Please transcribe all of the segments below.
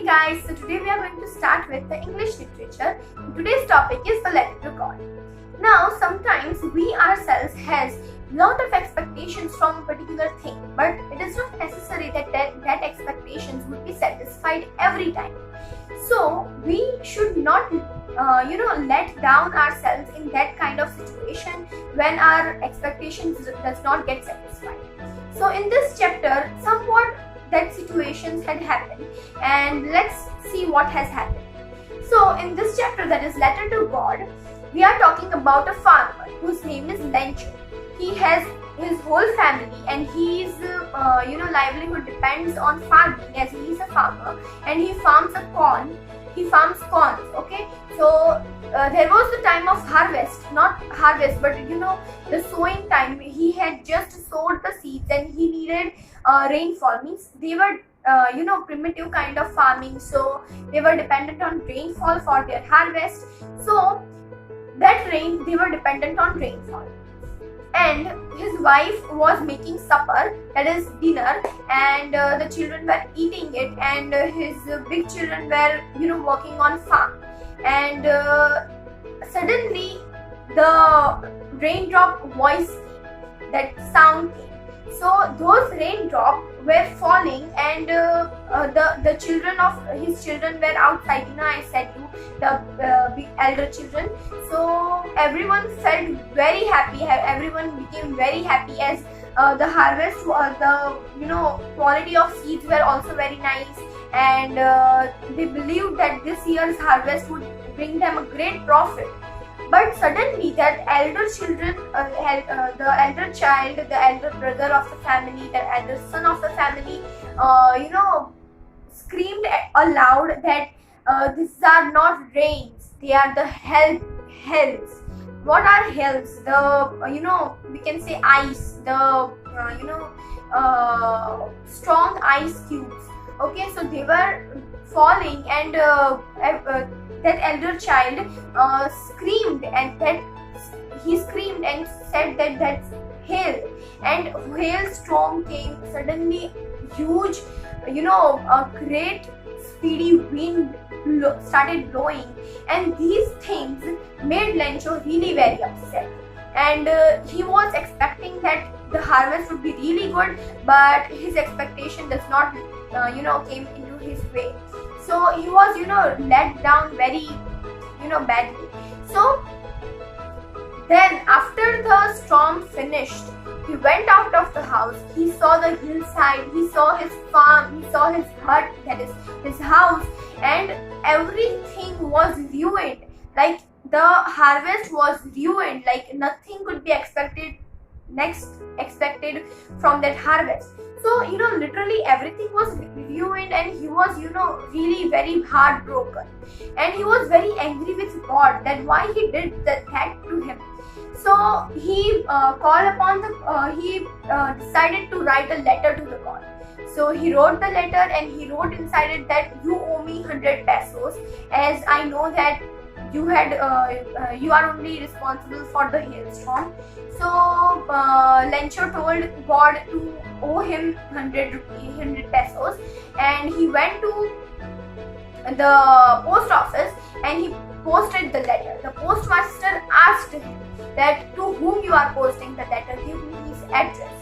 Hey guys, so today we are going to start with the English literature. Today's topic is the letter to God. Now, sometimes we ourselves has lot of expectations from a particular thing, but it is not necessary that expectations would be satisfied every time. So we should not let down ourselves in that kind of situation when our expectations does not get satisfied. So in this chapter, somewhat that situations had happened, and let's see what has happened. So in this chapter, that is letter to God, we are talking about a farmer whose name is Lencho. He has his whole family, and his livelihood depends on farming, as he is a farmer and he farms corn. He farms corns. Okay, so there was the time of harvest, not harvest, but the sowing time. He had just sowed the seeds and he needed rainfall. Means they were primitive kind of farming, so they were dependent on rainfall for their harvest. So they were dependent on rainfall. And his wife was making supper, that is dinner, and the children were eating it, and his big children were working on farm. And suddenly the raindrop voice came, that sound came. So those raindrops were falling, and the children of his children were outside. I said you, the elder children. So everyone felt very happy. Everyone became very happy as the harvest, the quality of seeds were also very nice, and they believed that this year's harvest would bring them a great profit. But suddenly that elder children, the elder child, the elder brother of the family, the elder son of the family, screamed aloud that these are not rains, they are the hells. What are hells? The we can say ice, the strong ice cubes. Okay, so they were falling, and that elder child screamed, and he screamed and said that that's hail. And hailstorm came suddenly. Huge, a great speedy wind started blowing, and these things made Lencho really very upset. And he was expecting that the harvest would be really good, but his expectation does not came into his way. So he was let down very badly. So then after the storm finished, he went out of the house. He saw the hillside, he saw his farm, he saw his hut, that is his house, and everything was ruined. Like the harvest was ruined, like nothing could be expected from that harvest. So literally everything was ruined, and he was really very heartbroken, and he was very angry with God that why he did that to him. So he decided to write a letter to the God. So he wrote the letter, and he wrote inside it that you owe me 100 pesos, as I know that you are only responsible for the hailstorm. So Lencho told God to owe him 100 pesos, and he went to the post office and he posted the letter. The postmaster asked him that to whom you are posting the letter, give me his address.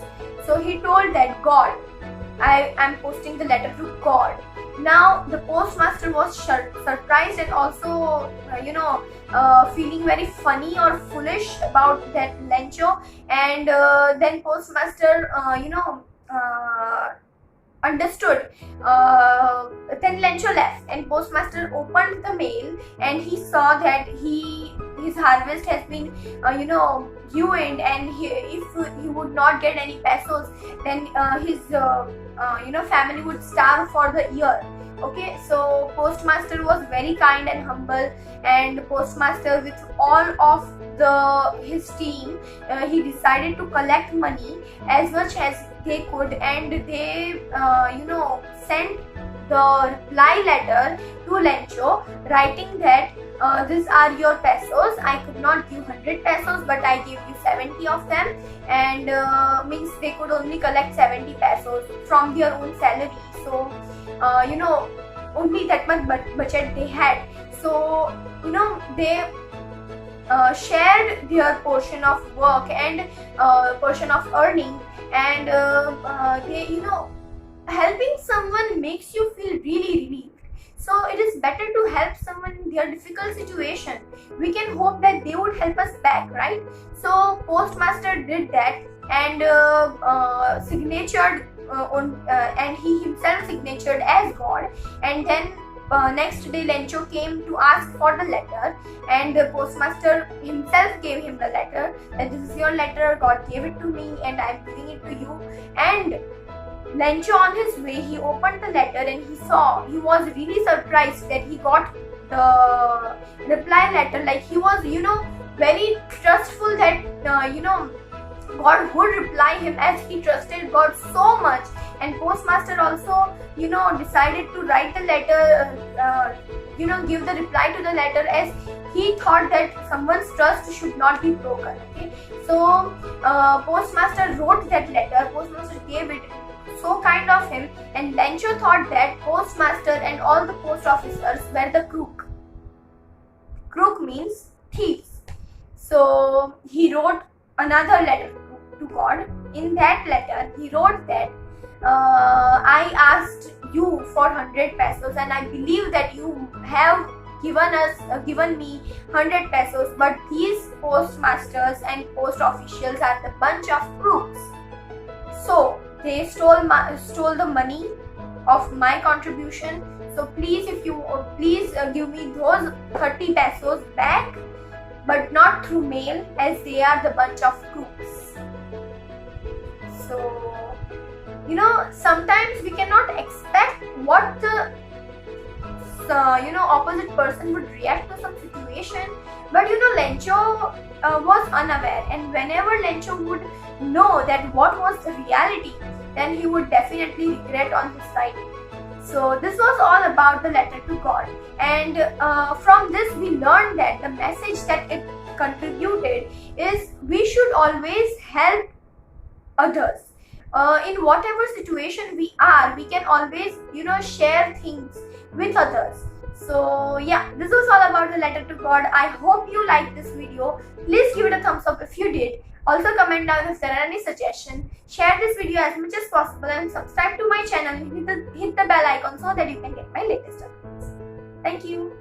So he told that God, I am posting the letter to God. Now the postmaster was surprised, and also feeling very funny or foolish about that Lencho. And then postmaster understood. Then Lencho left, and postmaster opened the mail, and he saw that his harvest has been ruined, and if he would not get any pesos, then his family would starve for the year. Okay, so postmaster was very kind and humble, and postmaster with all of his team, he decided to collect money as much as they could, and they sent the reply letter to Lencho writing that these are your pesos. I could not give 100 pesos, but I gave you 70 of them, and means they could only collect 70 pesos from their own salary. So only that much budget they had. So they shared their portion of work and portion of earning, and they helping someone makes you feel really relieved. So it is better to help someone in their difficult situation. We can hope that they would help us back, right? So postmaster did that, and signatured and he himself signatured as God. And then next day Lencho came to ask for the letter, and the postmaster himself gave him the letter, that this is your letter, God gave it to me and I am giving it to you. And Lencho, on his way, he opened the letter and he was really surprised that he got the reply letter. Like, he was very trustful that God would reply him, as he trusted God so much. And postmaster also decided to write the letter, give the reply to the letter, as he thought that someone's trust should not be broken. Okay, so postmaster wrote that letter, postmaster gave it. So kind of him. And Lencho thought that postmaster and all the post officers were the crook. Crook means thieves. So he wrote another letter to God. In that letter he wrote that I asked you for 100 pesos, and I believe that you have given me 100 pesos, but these postmasters and post officials are the bunch of crooks. So they stole the money of my contribution. So please, if you give me those 30 pesos back, but not through mail, as they are the bunch of crooks. So sometimes we cannot expect what the opposite person would react to some situation, but Lencho was unaware, and whenever Lencho would know that what was the reality, then he would definitely regret on his side. So this was all about the letter to God, and from this we learned that the message that it contributed is we should always help others. In whatever situation we are, we can always share things with others. So yeah, this was all about the letter to God. I hope you liked this video. Please give it a thumbs up if you did. Also comment down if there are any suggestions. Share this video as much as possible, and subscribe to my channel and hit the bell icon so that you can get my latest updates. Thank you.